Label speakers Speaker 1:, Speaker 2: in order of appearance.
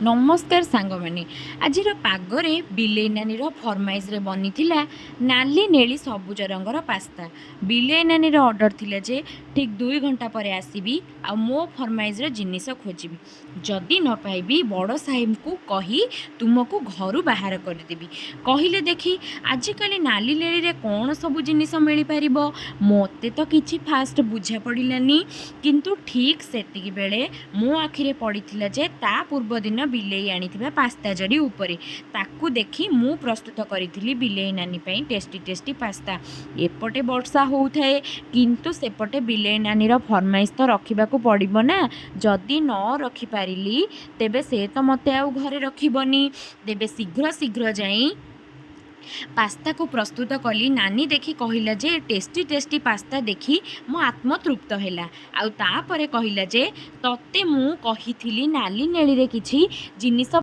Speaker 1: नमस्कार सांग मैंने आज पागरे बिलेई नानी फरमाइश रे बनी थिला नाली नेली सबुज रंगर पास्ता। बिलेई नानी ऑर्डर थिला जे ठीक 2 घंटा पर आसबि आ मो फरमाइश रे जिनिस खोजि जदि न पाइबी बड़ साहेब को कही तुमको घर बाहर करदेवी कहले देखी आजिकल नाली नेली रे कौन सब जिनिस मिल पार मते तो किछि फास्ट बुझा पड़ानी किंतु ठीक सेतिकी बेले मो आखिरे पड़ीथिला जे ता पूर्व दिन बिलेई आनी पास्ता जड़ी उपरे ताकू देखी मु प्रस्तुत करी बिलेई नानी पाई टेस्टी टेस्टी पास्ता। एपटे वर्षा होउथाए किंतु सेपटे बिलेई नानी फरमाइश तो रखा पड़ो ना जदि न रखिपारि तेबे से तो मते आउ घरे रखिबनी तेबे शीघ्र शीघ्र जाई पास्ता को प्रस्तुत कली। नानी देखी कहला जे टेस्टी टेस्टी पास्ता देखी मो आत्मतृप्त हैला आउ तापरे कहला जे तते मु कहिथिली नाली नेली रे किछि जिनिस